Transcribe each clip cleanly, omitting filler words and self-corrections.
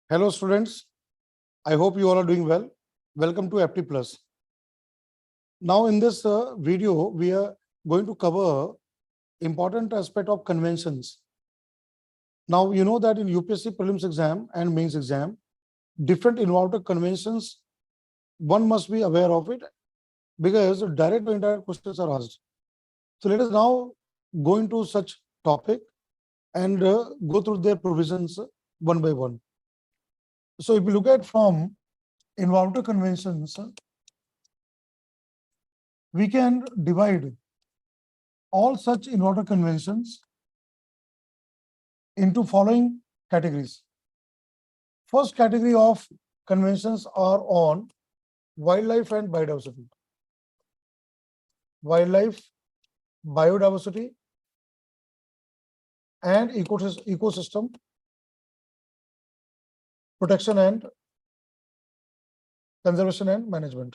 Hello students, I hope you all are doing well. Welcome to APTI Plus. Now in this video, we are going to cover important aspect of conventions. Now you know that in UPSC prelims exam and mains exam, different involved conventions, one must be aware of it because direct or indirect questions are asked. So let us now go into such topic and go through their provisions one by one. So if you look at from involved conventions, we can divide all such involved conventions into following categories. First category of conventions are on wildlife and biodiversity. Wildlife, biodiversity, and ecosystem protection and conservation and management.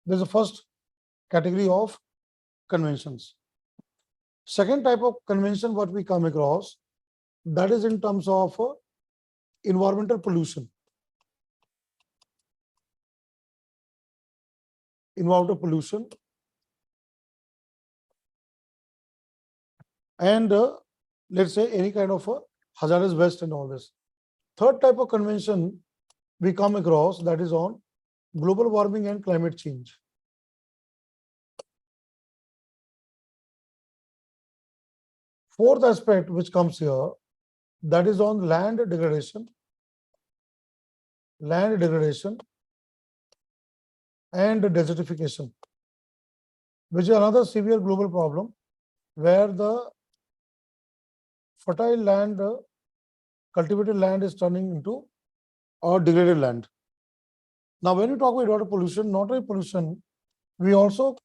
This is the first category of conventions. Second type of convention what we come across, that is in terms of environmental pollution. Environmental pollution and let's say any kind of hazardous waste and all this. Third type of convention we come across, that is on global warming and climate change. Fourth aspect which comes here, that is on land degradation and desertification, which is another severe global problem where the fertile land, cultivated land is turning into a degraded land. Now, when you talk about water pollution, not only pollution, we also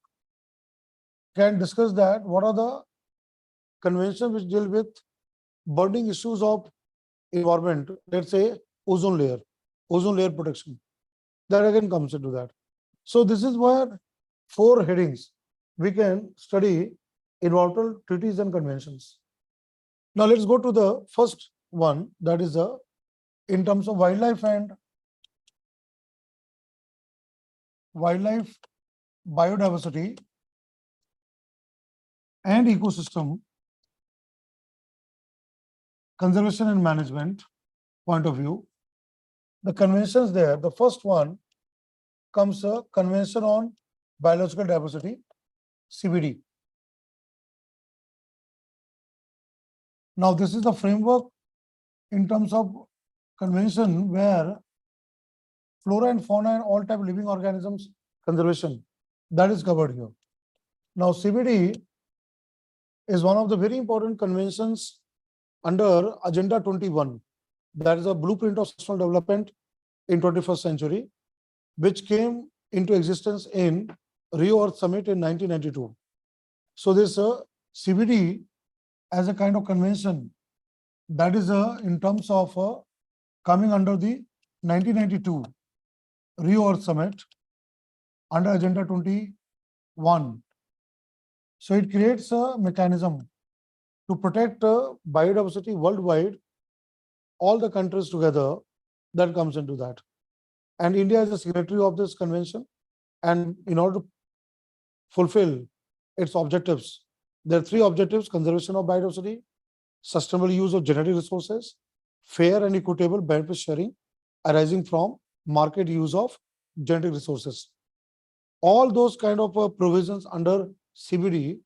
can discuss that what are the conventions which deal with burning issues of environment, let's say ozone layer protection. That again comes into that. So this is where 4 headings we can study environmental treaties and conventions. Now let's go to the first one, that is in terms of wildlife, biodiversity and ecosystem conservation and management point of view. The conventions there, the first one comes a convention on biological diversity, CBD. Now this is the framework in terms of convention where flora and fauna and all type of living organisms conservation, that is covered here. Now CBD is one of the very important conventions under Agenda 21. That is a blueprint of sustainable development in 21st century, which came into existence in Rio Earth Summit in 1992. So this CBD as a kind of convention, that is in terms of coming under the 1992 Rio Earth Summit under Agenda 21. So it creates a mechanism to protect biodiversity worldwide, all the countries together, that comes into that. And India is a signatory of this convention. And in order to fulfill its objectives, there are 3 objectives: conservation of biodiversity, sustainable use of genetic resources, fair and equitable benefit sharing arising from market use of genetic resources. All those kind of provisions under CBD,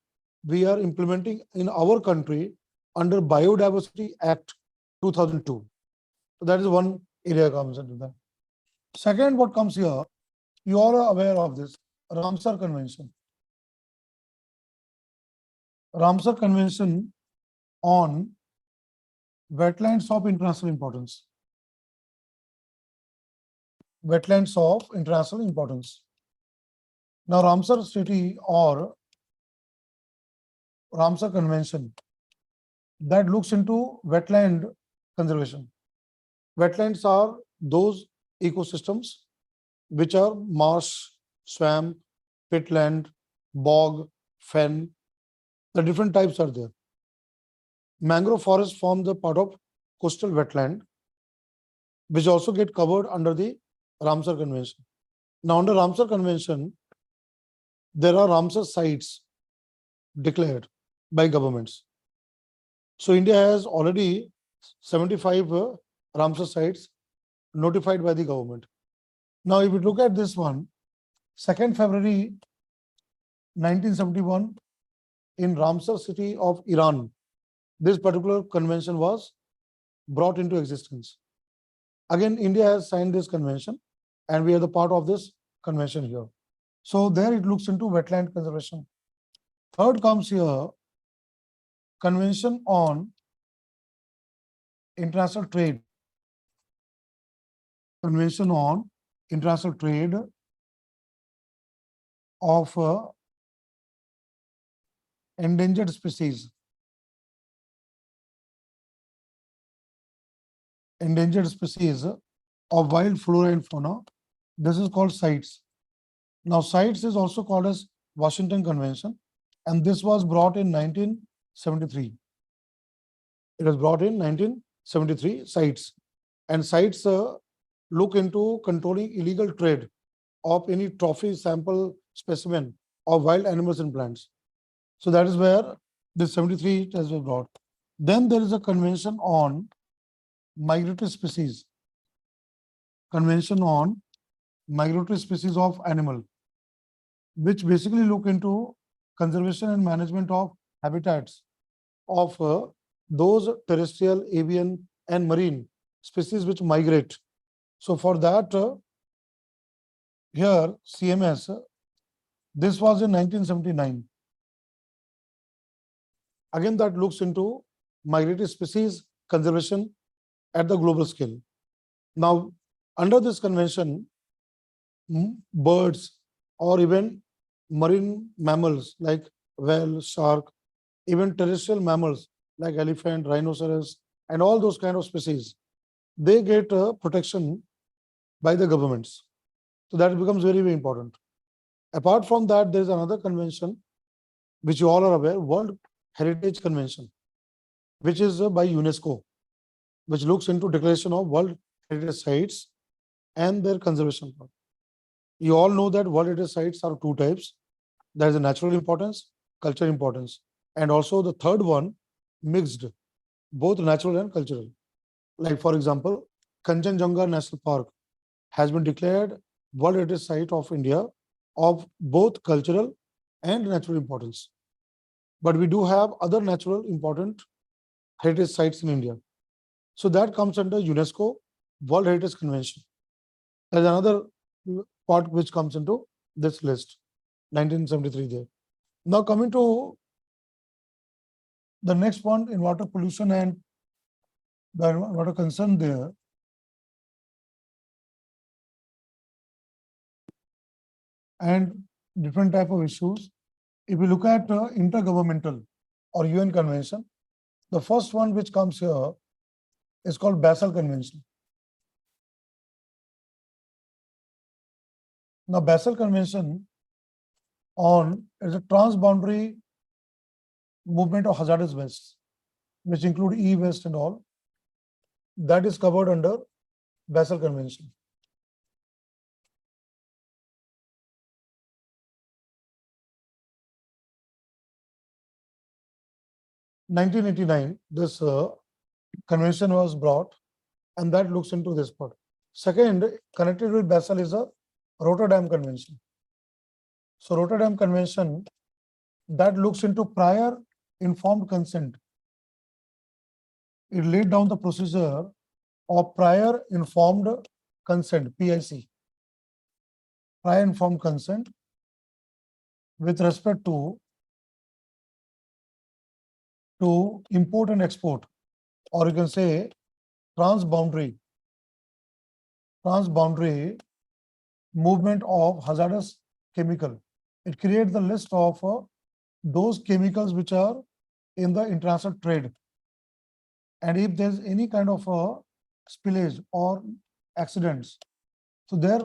we are implementing in our country under Biodiversity Act 2002. So that is one area comes into that. Second, what comes here, you all are aware of this, Ramsar Convention. Ramsar Convention on wetlands of international importance. Wetlands of international importance. Now, Ramsar Treaty or Ramsar Convention that looks into wetland conservation. Wetlands are those ecosystems which are marsh, swamp, pitland, bog, fen. The different types are there. Mangrove forests form the part of coastal wetland. which also get covered under the Ramsar Convention. Now, under Ramsar Convention, there are Ramsar sites declared by governments. So India has already 75 Ramsar sites notified by the government. Now, if you look at this one, 2nd February 1971, in Ramsar city of Iran, this particular convention was brought into existence. Again, India has signed this convention, and we are the part of this convention here. So there it looks into wetland conservation. Third comes here, Convention on International Trade. Convention on International Trade of endangered species. Endangered species of wild flora and fauna. This is called CITES. Now, CITES is also called as Washington Convention, and this was brought in 1973. It was brought in 1973, CITES. And CITES look into controlling illegal trade of any trophy sample specimen of wild animals and plants. So that is where this 73 has been brought. Then there is a convention on migratory species. Convention on migratory species of animal, which basically look into conservation and management of habitats of those terrestrial, avian, and marine species which migrate. So for that, here CMS, this was in 1979. Again, that looks into migratory species conservation at the global scale. Now, under this convention, birds or even marine mammals like whale, shark, even terrestrial mammals like elephant, rhinoceros, and all those kind of species, they get protection by the governments. So that becomes very, very important. Apart from that, there is another convention which you all are aware, World Heritage Convention, which is by UNESCO, which looks into declaration of World Heritage Sites and their conservation. You all know that World Heritage Sites are two types. There is a natural importance, cultural importance, and also the third one, mixed, both natural and cultural. Like for example, Kanchenjunga National Park has been declared World Heritage Site of India of both cultural and natural importance. But we do have other natural important heritage sites in India. So that comes under UNESCO World Heritage Convention. There's another part which comes into this list, 1973 there. Now coming to the next one in water pollution and the water concern there. And different type of issues. If you look at intergovernmental or UN convention, the first one which comes here is called Basel Convention. Now, Basel Convention on is a transboundary movement of hazardous wastes, which include e-waste and all. That is covered under Basel Convention. In 1989, this convention was brought, and that looks into this part. Second, connected with Basel is a Rotterdam Convention. So Rotterdam Convention, that looks into prior informed consent. It laid down the procedure of prior informed consent, PIC, prior informed consent with respect to import and export, or you can say transboundary movement of hazardous chemical. It creates the list of those chemicals which are in the international trade. And if there's any kind of spillage or accidents, so their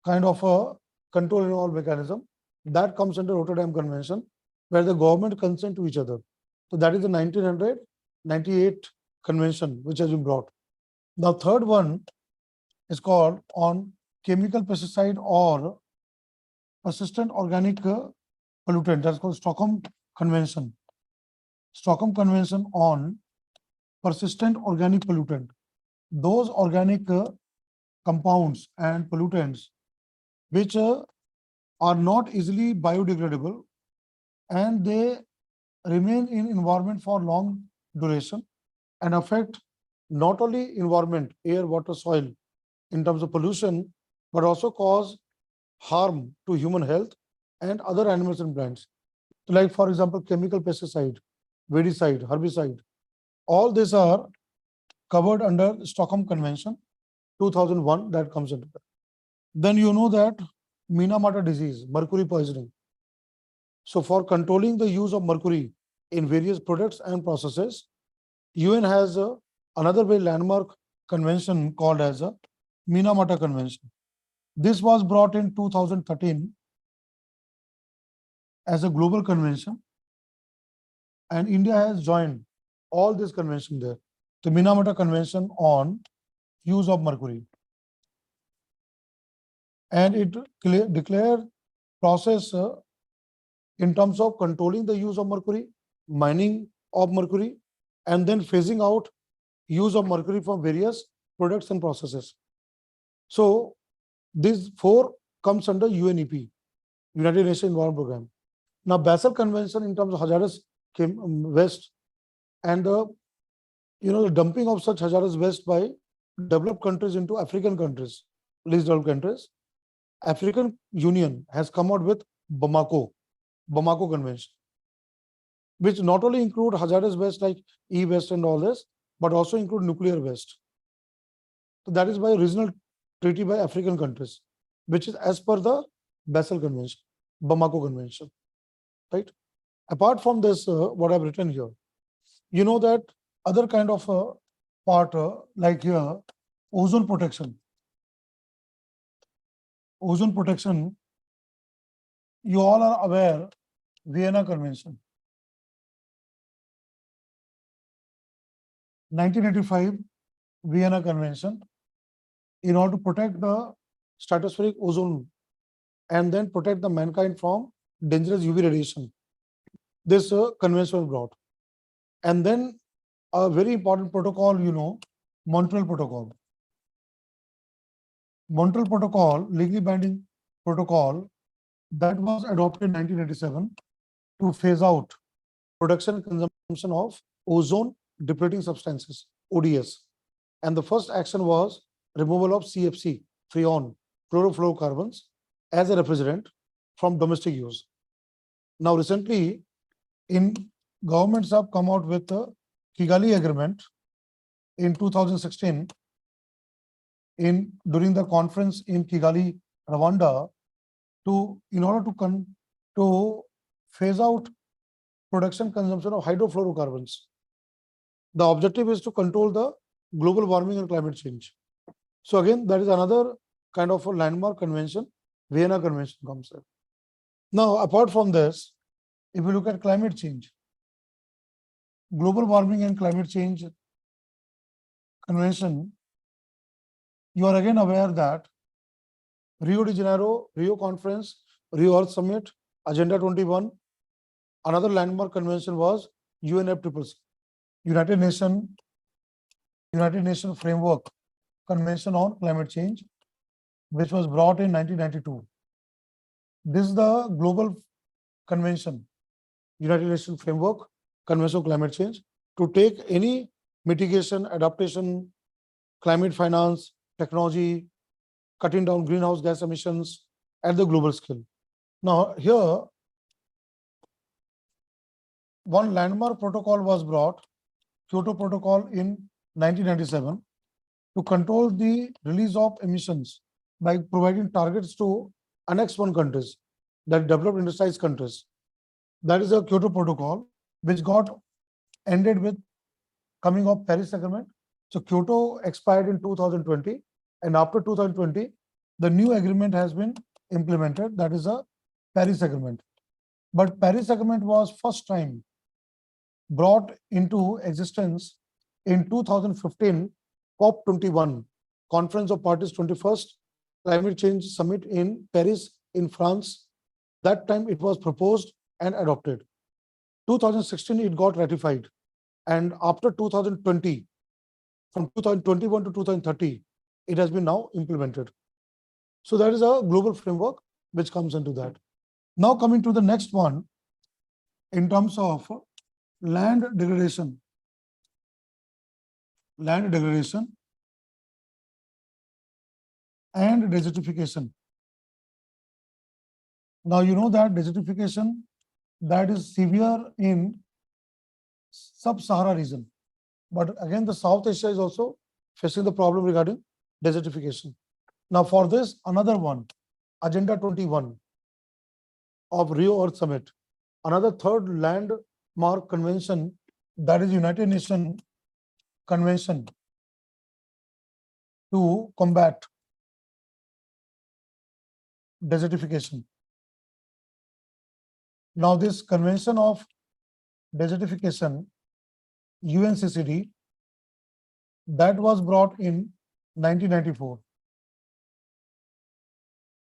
kind of a control and all mechanism, that comes under Rotterdam Convention, where the government consent to each other. So that is the 1998 convention which has been brought. Now, third one is called on chemical pesticide or persistent organic pollutant. That's called Stockholm Convention. Stockholm Convention on persistent organic pollutant. Those organic compounds and pollutants which are not easily biodegradable and they remain in environment for long duration and affect not only environment, air, water, soil in terms of pollution, but also cause harm to human health and other animals and plants. Like for example, chemical pesticide, weedicide, herbicide, all these are covered under Stockholm Convention 2001 that comes into that. Then you know that Minamata disease, mercury poisoning. So for controlling the use of mercury in various products and processes, UN has another very landmark convention called as a Minamata Convention. This was brought in 2013 as a global convention, and India has joined all this convention there. The Minamata Convention on use of mercury. And it declared process in terms of controlling the use of mercury, mining of mercury, and then phasing out use of mercury from various products and processes. So these four comes under UNEP, United Nations Environment Program. Now Basel Convention in terms of hazardous waste and the dumping of such hazardous waste by developed countries into African countries, least developed countries. African Union has come out with Bamako Convention, which not only include hazardous waste like e-waste and all this, but also include nuclear waste. So that is by regional treaty by African countries, which is as per the Basel Convention, Bamako Convention, right? Apart from this, what I've written here, you know that other kind of part like here, ozone protection. Ozone protection, you all are aware, Vienna Convention. 1985 Vienna Convention, in order to protect the stratospheric ozone and then protect the mankind from dangerous UV radiation. This convention was brought. And then a very important protocol, Montreal Protocol. Montreal Protocol, legally binding protocol, that was adopted in 1987 to phase out production and consumption of ozone depleting substances, ODS. And the first action was removal of CFC, freon, chlorofluorocarbons, as a refrigerant from domestic use. Now, recently, governments have come out with the Kigali Agreement in 2016 during the conference in Kigali, Rwanda, in order to phase out production consumption of hydrofluorocarbons. The objective is to control the global warming and climate change. So again, that is another kind of a landmark convention, Vienna Convention comes in. Now, apart from this, if you look at climate change, global warming and climate change convention, you are again aware that Rio de Janeiro, Rio Conference, Rio Earth Summit, Agenda 21, another landmark convention was UNFCCC, United Nations Framework Convention on Climate Change, which was brought in 1992. This is the global convention, United Nations Framework Convention on Climate Change, to take any mitigation, adaptation, climate finance, technology, cutting down greenhouse gas emissions at the global scale. Now, here, one landmark protocol was brought, Kyoto Protocol in 1997, to control the release of emissions by providing targets to Annex 1 countries, that developed industrialized countries. That is a Kyoto Protocol, which got ended with coming of Paris Agreement. So Kyoto expired in 2020, and after 2020, the new agreement has been implemented. That is a Paris Agreement. But Paris Agreement was first time brought into existence in 2015 COP21 Conference of Parties 21st Climate Change Summit in Paris in France. That time it was proposed and adopted. 2016 it got ratified, and after 2020, from 2021 to 2030, it has been now implemented. So that is a global framework which comes into that. Now coming to the next one, in terms of land degradation and desertification. Now you know that desertification that is severe in sub-Sahara region, but again the South Asia is also facing the problem regarding desertification. Now for this, another one, Agenda 21 of Rio Earth Summit, another third landmark convention, that is United Nations Convention to combat desertification. Now this convention of desertification, UNCCD, that was brought in 1994.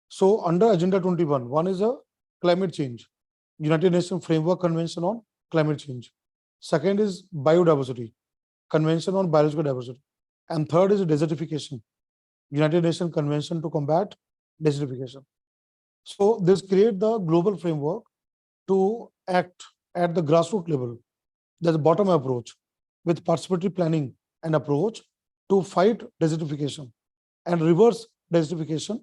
So under Agenda 21, one is a climate change, United Nations Framework Convention on Climate Change. Second is biodiversity, Convention on Biological Diversity. And third is desertification, United Nations Convention to combat desertification. So this creates the global framework to act at the grassroots level. There's a bottom approach with participatory planning and approach to fight desertification and reverse desertification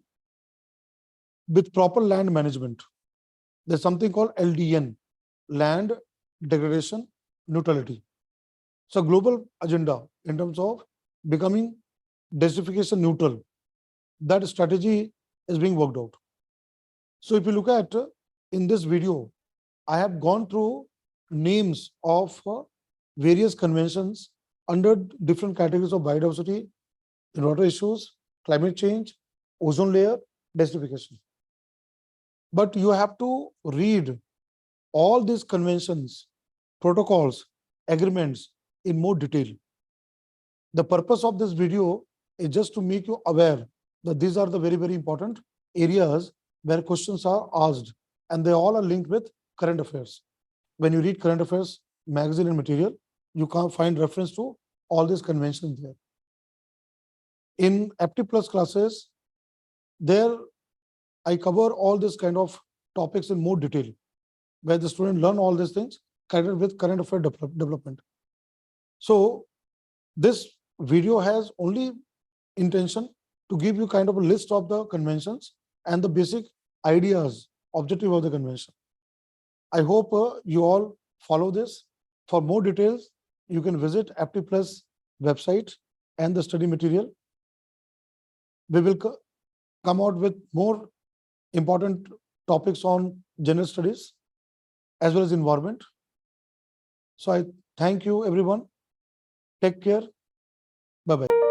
with proper land management. There's something called LDN, land degradation neutrality. So global agenda in terms of becoming desertification neutral, that strategy is being worked out. So if you look at in this video, I have gone through names of various conventions under different categories of biodiversity, water issues, climate change, ozone layer, desertification. But you have to read all these conventions, protocols, agreements in more detail. The purpose of this video is just to make you aware that these are the very, very important areas where questions are asked, and they all are linked with current affairs. When you read current affairs magazine and material, you can find reference to all these conventions there. In APTI Plus classes, there I cover all this kind of topics in more detail, where the student learn all these things connected with current affair development. So this video has only intention to give you kind of a list of the conventions and the basic ideas, objective of the convention. I hope you all follow this. For more details, you can visit APTI Plus website and the study material. We will come out with more important topics on general studies as well as environment. So I thank you everyone. Take care. Bye-bye.